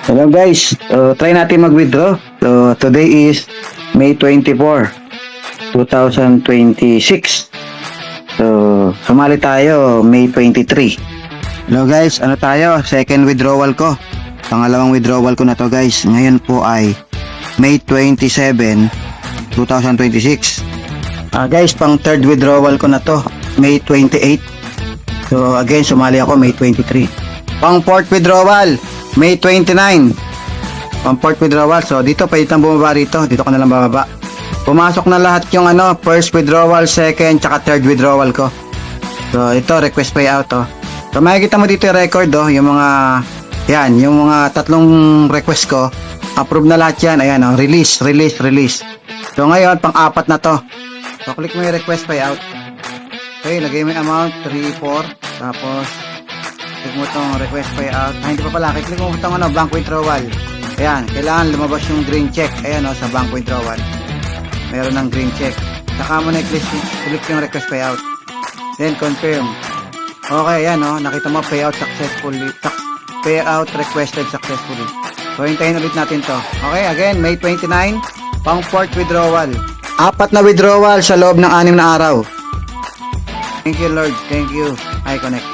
Hello guys, try natin mag-withdraw. So today is May 24, 2026. So sumali tayo May 23. Hello guys, ano tayo? Second withdrawal ko. Pangalawang withdrawal ko na to guys. Ngayon po ay May 27, 2026. Guys, pang third withdrawal ko na to, May 28. So again, sumali ako May 23. Pang fourth withdrawal, May 29. Pang fourth withdrawal. So dito pwede tang bumaba rito. Dito ka na lang bababa. Pumasok na lahat yung first withdrawal, second, tsaka third withdrawal ko. So ito, request payout to. So makikita mo dito yung record yung mga yan, yung mga tatlong request ko. Approve na lahat yan. Ayan release. So ngayon, pang-apat na to. So click mo yung request payout. Okay, lagay mo yung amount 3-4. Tapos click mo itong request payout. Hindi pa pala. Click mo itong bank withdrawal. Ayan, kailangan lumabas yung green check. Ayan sa bank withdrawal. Meron ng green check. Saka mo na click yung request payout. Then confirm. Okay, ayan nakita mo payout successfully. Payout requested successfully. So hintayin ulit natin to. Okay, again, May 29, pang fourth withdrawal. 4 na withdrawal sa loob ng 6 na araw. Thank you Lord. Thank you. I connect.